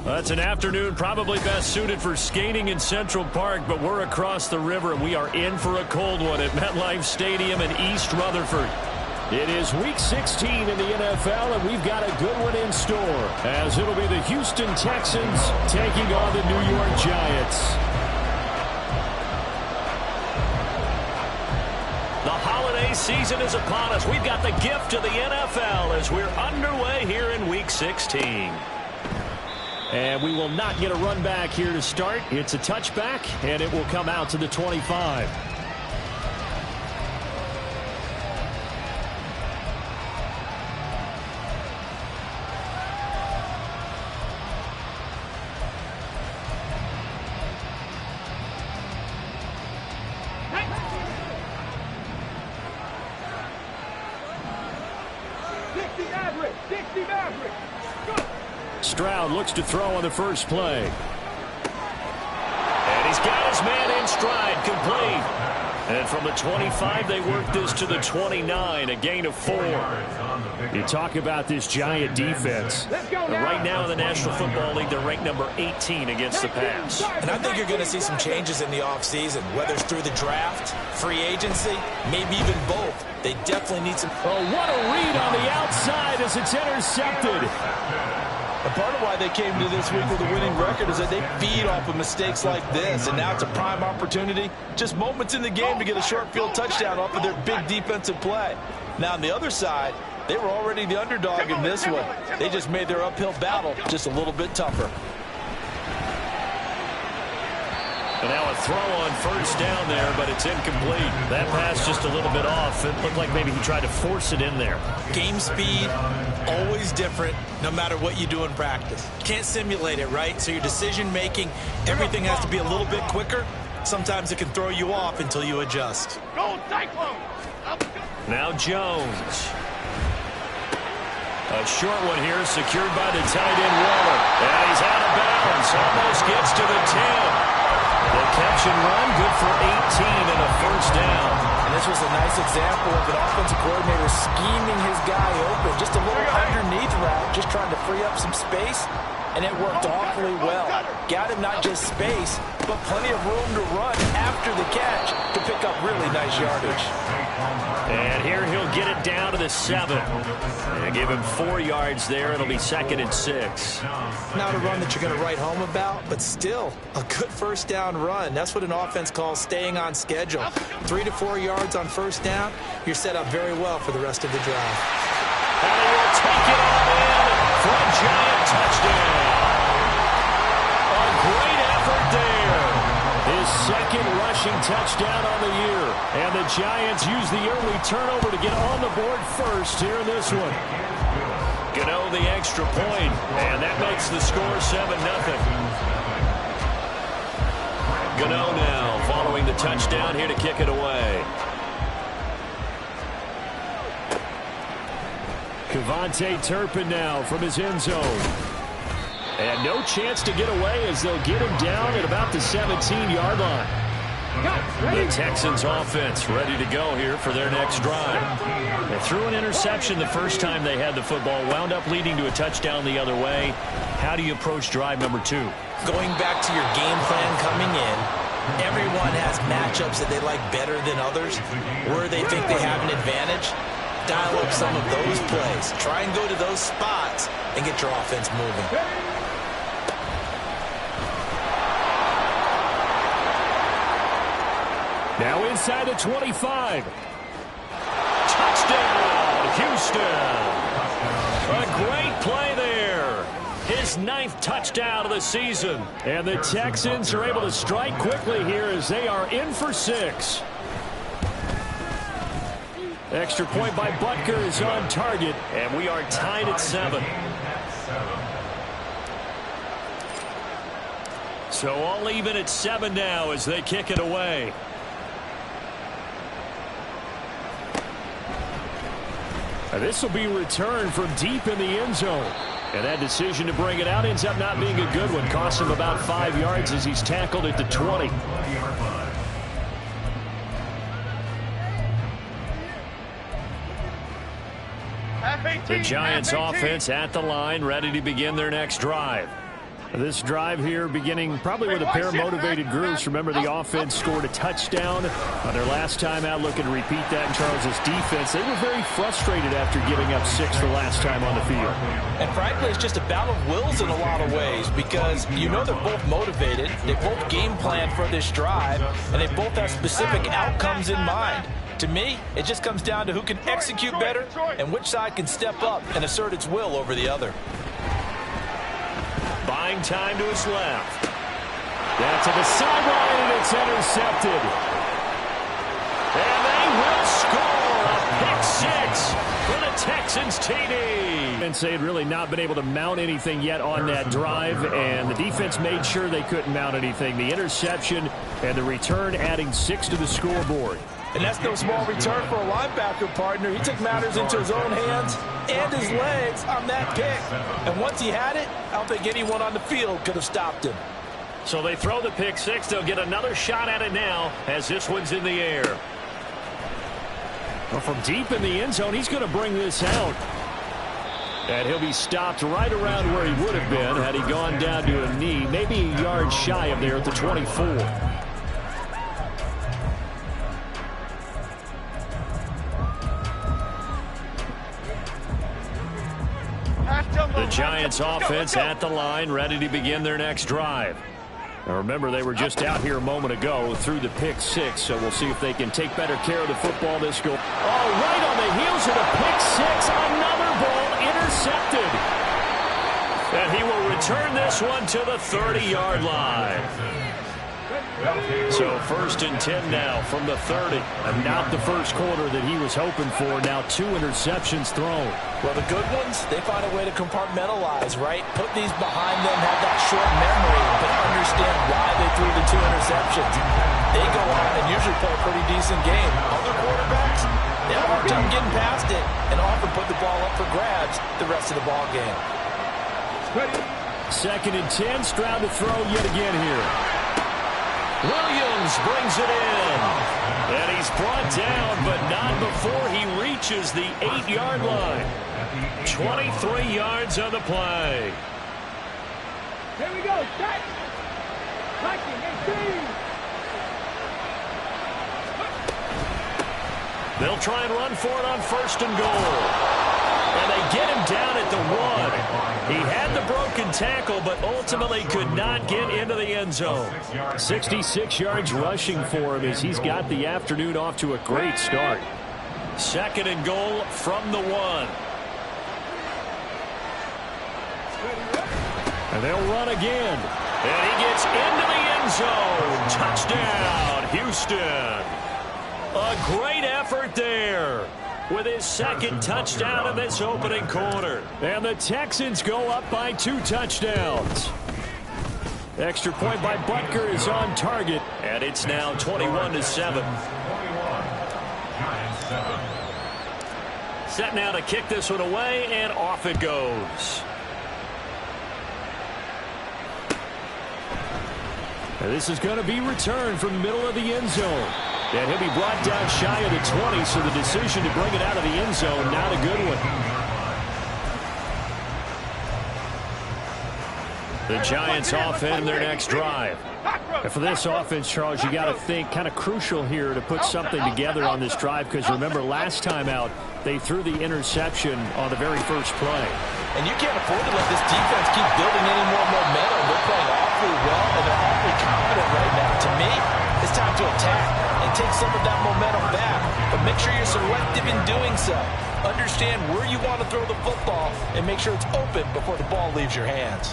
That's an afternoon probably best suited for skating in Central Park, but we're across the river, and we are in for a cold one at MetLife Stadium in East Rutherford. It is Week 16 in the NFL, and we've got a good one in store, as it'll be the Houston Texans taking on the New York Giants. The holiday season is upon us. We've got the gift of the NFL as we're underway here in Week 16. And we will not get a run back here to start. It's a touchback, and it will come out to the 25. Stroud looks to throw on the first play. And he's got his man in stride, complete. And from the 25, they work this to the 29, a gain of 4. You talk about this Giant defense. Right now in the National Football League, they're ranked number 18 against the pass. And I think you're going to see some changes in the offseason, whether it's through the draft, free agency, maybe even both. They definitely need some... Oh, what a read on the outside as it's intercepted. And part of why they came to this week with a winning record is that they feed off of mistakes like this. And now it's a prime opportunity, just moments in the game to get a short field touchdown off of their big defensive play. Now on the other side, they were already the underdog in this one. They just made their uphill battle just a little bit tougher. And now a throw on first down there, but it's incomplete. That pass just a little bit off. It looked like maybe he tried to force it in there. Game speed, always different, no matter what you do in practice. Can't simulate it, right? So your decision-making, everything has to be a little bit quicker. Sometimes it can throw you off until you adjust. Now Jones. A short one here, secured by the tight end Waller. And he's out of bounds. Almost gets to the 10. The catch and run, good for 18 and a first down. And this was a nice example of an offensive coordinator scheming his guy open. Just a little underneath route, just trying to free up some space. And it worked awfully well. Got him not just space, but plenty of room to run after the catch to pick up really nice yardage. And here he'll get it down to the 7. And give him 4 yards there. It'll be 2nd and 6. Not a run that you're going to write home about, but still a good first down run. That's what an offense calls staying on schedule. 3 to 4 yards on first down. You're set up very well for the rest of the drive. And he will take it all in for a Giant touchdown. A great effort there. His 2nd rushing touchdown on the year. And the Giants use the early turnover to get on the board first here in this one. Gano the extra point, and that makes the score 7-0. Gano now following the touchdown here to kick it away. Kevontae Turpin now from his end zone. And no chance to get away as they'll get him down at about the 17-yard line. The Texans offense ready to go here for their next drive. They threw an interception the first time they had the football, wound up leading to a touchdown the other way. How do you approach drive number 2? Going back to your game plan coming in, everyone has matchups that they like better than others, where they think they have an advantage. Dial up some of those plays. Try and go to those spots and get your offense moving. Now inside the 25. Touchdown, Houston. A great play there. His 9th touchdown of the season. And the Texans are able to strike quickly here as they are in for 6. Extra point by Butker is on target, and we are tied at 7. So all even at 7 now as they kick it away. This will be returned from deep in the end zone. And that decision to bring it out ends up not being a good one. Costs him about 5 yards as he's tackled at the 20. The Giants offense at the line, ready to begin their next drive. This drive here beginning probably with a pair of motivated groups. Remember, the offense scored a touchdown on their last time out, looking to repeat that in Charles' defense. They were very frustrated after giving up 6 the last time on the field. And frankly, it's just a battle of wills in a lot of ways because you know they're both motivated. They both game plan for this drive, and they both have specific outcomes in mind. To me, it just comes down to who can execute better and which side can step up and assert its will over the other. Buying time to his left. Down to the sideline, and it's intercepted. And they will score a pick 6 for the Texans TD. And they had really not been able to mount anything yet on that drive, and the defense made sure they couldn't mount anything. The interception and the return adding 6 to the scoreboard. And that's no small return for a linebacker partner. He took matters into his own hands and his legs on that pick. And once he had it, I don't think anyone on the field could have stopped him. So they throw the pick 6. They'll get another shot at it now as this one's in the air. Well, from deep in the end zone, he's going to bring this out. And he'll be stopped right around where he would have been had he gone down to a knee, maybe a yard shy of there at the 24. The Giants offense at the line, ready to begin their next drive. Now remember, they were just out here a moment ago through the pick 6, so we'll see if they can take better care of the football this go. Oh, right on the heels of the pick 6, another ball intercepted. And he will return this one to the 30-yard line. So 1st and 10 now from the 30. And not the first quarter that he was hoping for. Now 2 interceptions thrown. Well, the good ones, they find a way to compartmentalize, right? Put these behind them, have that short memory, but understand why they threw the 2 interceptions. They go on and usually play a pretty decent game. Other quarterbacks, they have a hard time getting past it and often put the ball up for grabs the rest of the ball game. 2nd and 10, Stroud to throw yet again here. Williams brings it in. And he's brought down, but not before he reaches the 8-yard line. 23 yards on the play. Here we go. Set. They'll try and run for it on 1st and goal. And they get him down at the 1. He had the broken tackle, but ultimately could not get into the end zone. 66 yards rushing for him as he's got the afternoon off to a great start. 2nd and goal from the 1. And they'll run again. And he gets into the end zone. Touchdown, Houston. A great effort there with his 2nd touchdown in this opening quarter. And the Texans go up by 2 touchdowns. Extra point by Butker is on target. And it's now 21-7. Set now to kick this one away, and off it goes. And this is going to be returned from the middle of the end zone. And he'll be brought down shy of the 20, so the decision to bring it out of the end zone, not a good one. The Giants offense in their next drive. And for this offense, Charles, you got to think kind of crucial here to put something together on this drive, because remember last time out, they threw the interception on the very first play. And you can't afford to let this defense keep building any more momentum. They're playing awfully well, and they're awfully confident right now. To me, it's time to attack and take some of that momentum back. But make sure you're selective in doing so. Understand where you want to throw the football and make sure it's open before the ball leaves your hands.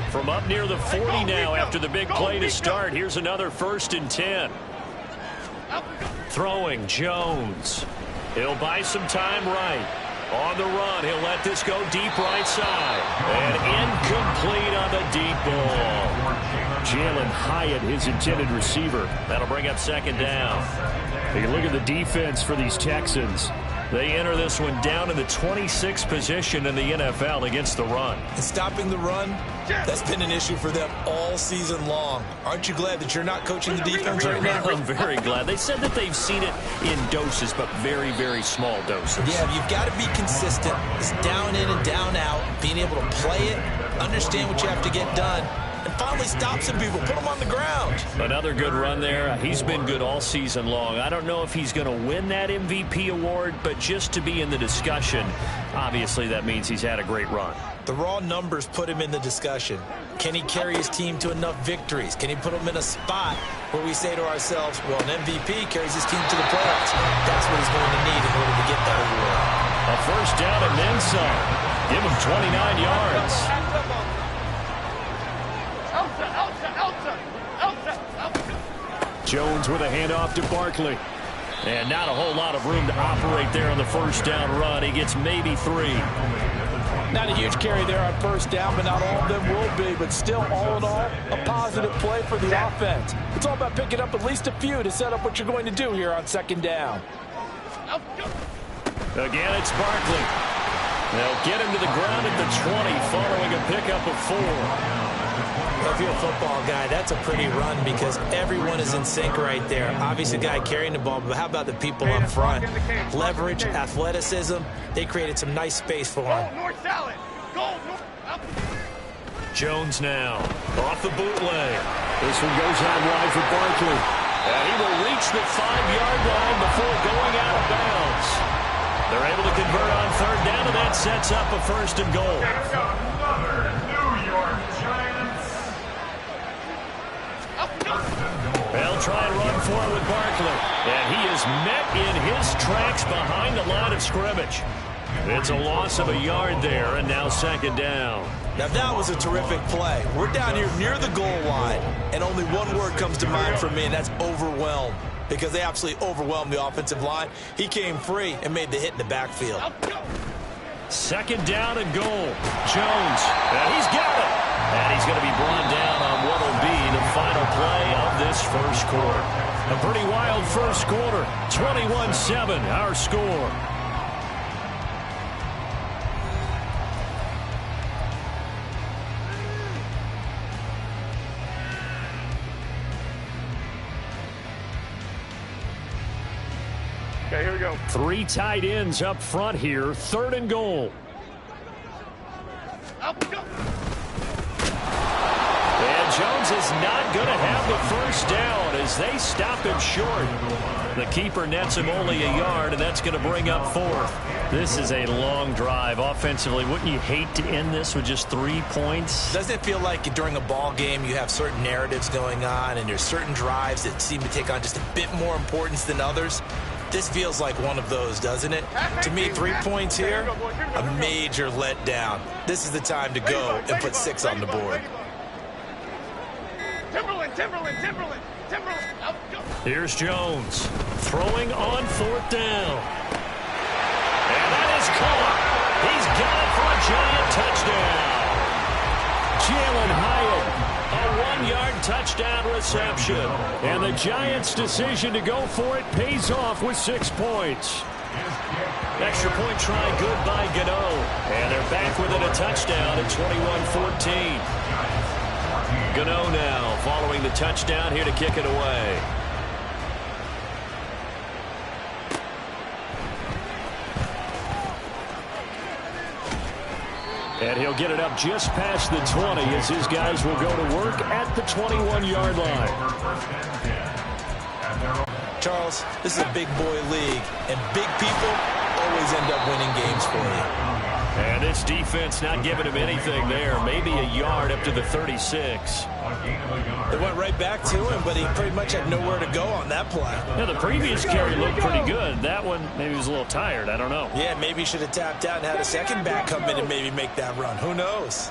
From up near the 40 now after the big play to start, here's another 1st and 10. Throwing Jones. He'll buy some time right. On the run, he'll let this go deep right side. And incomplete on the deep ball. Jalen Hyatt, his intended receiver. That'll bring up 2nd down. Take a look at the defense for these Texans. They enter this one down in the 26th position in the NFL against the run. And stopping the run, that's been an issue for them all season long. Aren't you glad that you're not coaching the defense right now? I'm very glad. They said that they've seen it in doses, but very, very small doses. Yeah, you've got to be consistent. It's down in and down out, being able to play it, understand what you have to get done, and finally stop some people, put them on the ground. Another good run there. He's been good all season long. I don't know if he's going to win that MVP award, but just to be in the discussion, obviously that means he's had a great run. The raw numbers put him in the discussion. Can he carry his team to enough victories? Can he put them in a spot where we say to ourselves, well, an MVP carries his team to the playoffs. That's what he's going to need in order to get that award. A first down and then some. Give him 29 yards. Jones with a handoff to Barkley. And not a whole lot of room to operate there on the first down run. He gets maybe 3. Not a huge carry there on first down, but not all of them will be. But still, all in all, a positive play for the offense. It's all about picking up at least a few to set up what you're going to do here on second down. Again, it's Barkley. They'll get him to the ground at the 20 following a pickup of 4. If you're a football guy, that's a pretty run because everyone is in sync right there. Obviously, the guy carrying the ball, but how about the people up front? Leverage, athleticism. They created some nice space for him. Jones now off the bootleg. This one goes out wide for Barkley. And he will reach the 5-yard line before going out of bounds. They're able to convert on third down, and that sets up a first and goal. They'll try and run for it with Barkley. And he is met in his tracks behind the line of scrimmage. It's a loss of a yard there, and now second down. Now that was a terrific play. We're down here near the goal line, and only one word comes to mind for me, and that's overwhelmed. Because they absolutely overwhelmed the offensive line. He came free and made the hit in the backfield. Second down and goal. Jones, and he's got it. And he's going to be brought down on what will be the final play of this first quarter. A pretty wild first quarter. 21-7, our score. Okay, here we go. 3 tight ends up front here. Third and goal. And Jones is not going to have the first down as they stop him short. The keeper nets him only a yard, and that's going to bring up 4th. This is a long drive offensively. Wouldn't you hate to end this with just 3 points? Doesn't it feel like during a ball game you have certain narratives going on and there's certain drives that seem to take on just a bit more importance than others? This feels like one of those, doesn't it? To me, 3 points here, a major letdown. This is the time to go and put 6 on the board. Timberland. Here's Jones throwing on 4th down. And that is caught. He's got it for a giant touchdown. Jalen Hyatt, a 1-yard touchdown reception. And the Giants' decision to go for it pays off with 6 points. Extra point try good by Gano. And they're back within a touchdown at 21-14. Gano now following the touchdown here to kick it away. And he'll get it up just past the 20 as his guys will go to work at the 21-yard line. Charles, this is a big boy league, and big people always end up winning games for you. And this defense not giving him anything there. Maybe a yard up to the 36. They went right back to him, but he pretty much had nowhere to go on that play. Yeah, the previous carry looked pretty good. That one, maybe he was a little tired. I don't know. Yeah, maybe he should have tapped out and had a second back come in and maybe make that run. Who knows?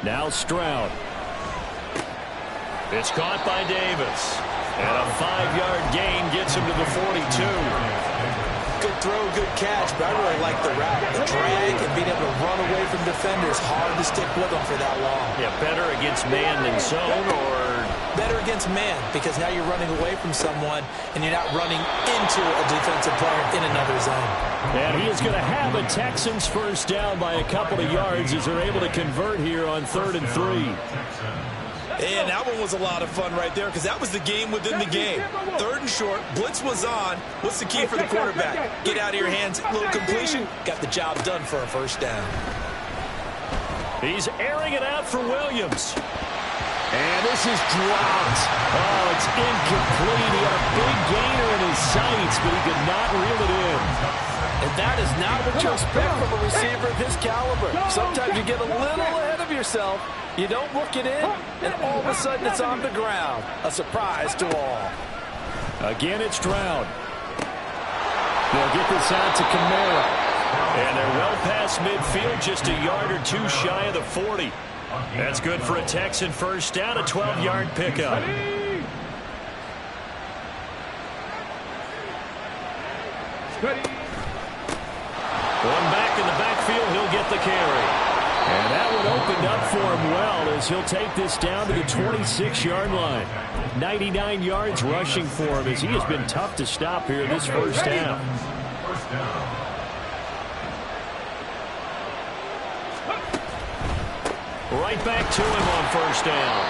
Now Stroud. It's caught by Davis. And a 5-yard gain gets him to the 42. Good throw, good catch, but I really like the route. The drag and being able to run away from defenders, hard to stick with them for that long. Yeah, better against man than zone, or better against man because now you're running away from someone and you're not running into a defensive player in another zone. And he is going to have a Texans first down by a couple of yards as they're able to convert here on 3rd and 3. And that one was a lot of fun right there because that was the game within the game. 3rd and short, blitz was on. What's the key for the quarterback? Get out of your hands, little completion. Got the job done for a first down. He's airing it out for Williams. And this is dropped. Oh, it's incomplete. He had a big gainer in his sights, but he could not reel it in. And that is not what you expect from a receiver of his caliber. Sometimes you get a little ahead of yourself. You don't look it in, and all of a sudden it's on the ground. A surprise to all. Again, it's Stroud. They'll get this out to Kamara. And they're well past midfield, just a yard or two shy of the 40. That's good for a Texan first down, a 12-yard pickup. One back in the backfield, he'll get the carry. And that one opened up for him well as he'll take this down to the 26-yard line. 99 yards rushing for him as he has been tough to stop here this first down. Right back to him on first down.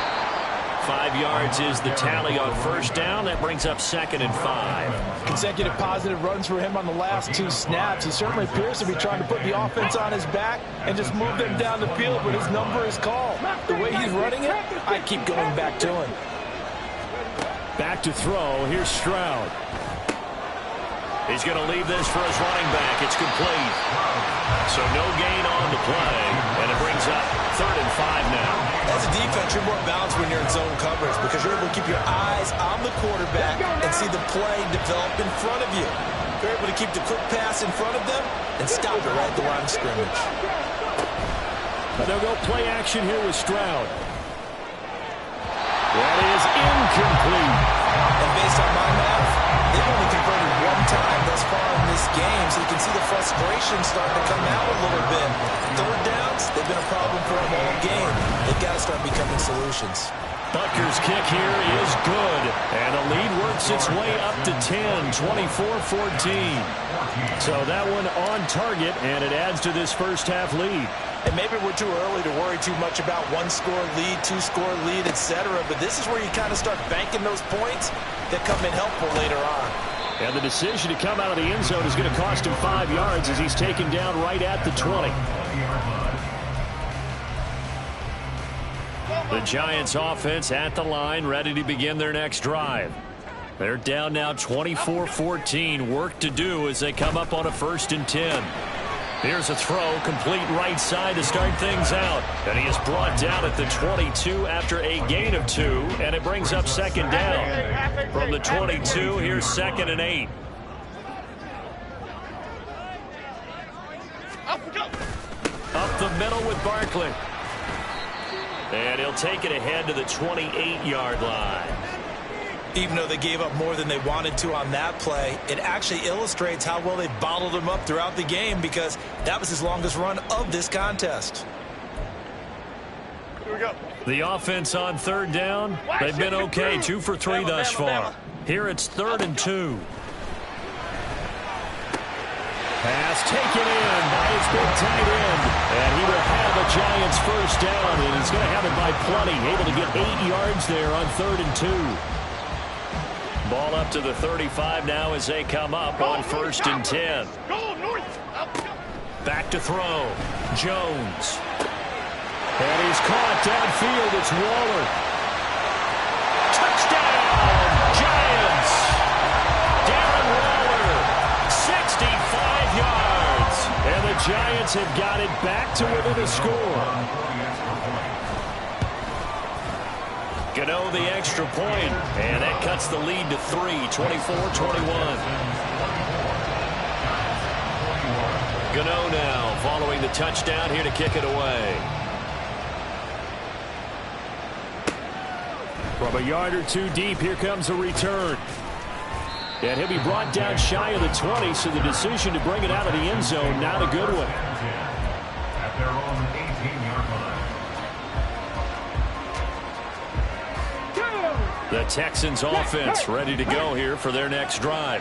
5 yards is the tally on first down. That brings up 2nd and 5. Consecutive positive runs for him on the last 2 snaps. He certainly appears to be trying to put the offense on his back and just move them down the field when his number is called. The way he's running it, I keep going back to him. Back to throw. Here's Stroud. He's going to leave this for his running back. It's complete. So no gain on the play, and it brings up 3rd and 5 now. As a defense, you're more balanced when you're in zone coverage because you're able to keep your eyes on the quarterback and see the play develop in front of you. You're able to keep the quick pass in front of them and stop it right at the line of scrimmage. They'll go play action here with Stroud. That is incomplete. And based on my math, they've only converted 1 time thus far in this game, so you can see the frustration starting to come out a little bit. 3rd downs, they've been a problem for them all game. They've got to start becoming solutions. Butker's kick here is good, and the lead works its way up to 10, 24-14. So that one on target, and it adds to this first half lead. And maybe we're too early to worry too much about 1-score lead, 2-score lead, etc. But this is where you kind of start banking those points that come in helpful later on. And the decision to come out of the end zone is going to cost him 5 yards as he's taken down right at the 20. The Giants offense at the line, ready to begin their next drive. They're down now 24-14. Work to do as they come up on a 1st and 10. Here's a throw, complete right side to start things out. And he is brought down at the 22 after a gain of 2, and it brings up 2nd down. From the 22, here's 2nd and 8. Up the middle with Barkley. And he'll take it ahead to the 28-yard line. Even though they gave up more than they wanted to on that play, it actually illustrates how well they bottled him up throughout the game because that was his longest run of this contest. Here we go. The offense on 3rd down, they've been okay, 2 for 3 thus far. Here it's 3rd and 2. Pass taken in by his big tight end. And he will have a Giants first down, and he's going to have it by plenty. Able to get 8 yards there on 3rd and 2. Ball up to the 35 now as they come up on 1st and 10. Back to throw. Jones. And he's caught downfield. It's Waller. Touchdown, Giants. Darren Waller, 65 yards. And the Giants have got it back to within a score. Gano the extra point, and that cuts the lead to 3, 24-21. Gano now following the touchdown here to kick it away. From a yard or 2 deep, here comes a return. And he'll be brought down shy of the 20, so the decision to bring it out of the end zone, not a good one. At their own 18-yard line. The Texans offense ready to go here for their next drive.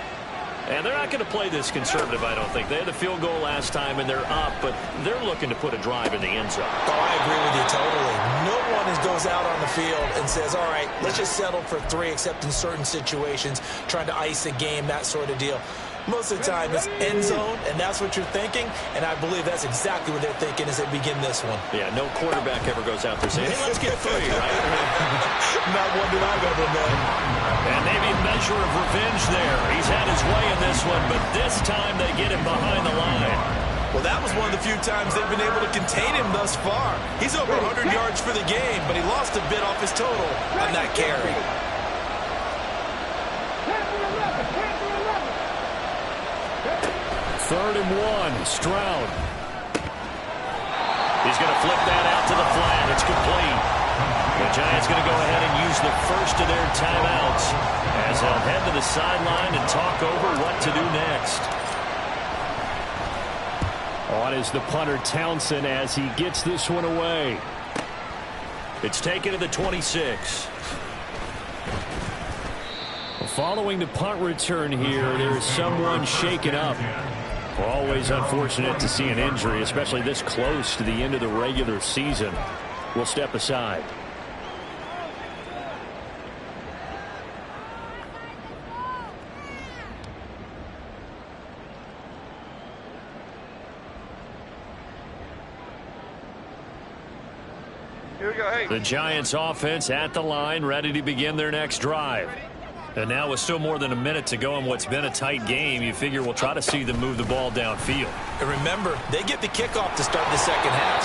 And they're not going to play this conservative, I don't think. They had the field goal last time, and they're up, but they're looking to put a drive in the end zone. Oh, I agree with you totally. No one goes out on the field and says, all right, let's just settle for 3, except in certain situations, trying to ice a game, that sort of deal. Most of the time, it's end zone, and that's what you're thinking, and I believe that's exactly what they're thinking as they begin this one. Yeah, no quarterback ever goes out there saying, hey, let's get 3, right? Not one that I've ever met. And maybe a measure of revenge there. He's had his way in this one, but this time they get him behind the line. Well, that was one of the few times they've been able to contain him thus far. He's over 100 yards for the game, but he lost a bit off his total on that carry. Third and 1, Stroud. He's going to flip that out to the flat. It's complete. The Giants going to go ahead and use the first of their timeouts as they'll head to the sideline and talk over what to do next. On is the punter Townsend as he gets this one away. It's taken to the 26. Following the punt return here, there is someone shaken up. Always unfortunate to see an injury, especially this close to the end of the regular season. We'll step aside. Here we go. Hey. The Giants offense at the line, ready to begin their next drive. And now with still more than a minute to go in what's been a tight game, you figure we'll try to see them move the ball downfield. And remember, they get the kickoff to start the second half.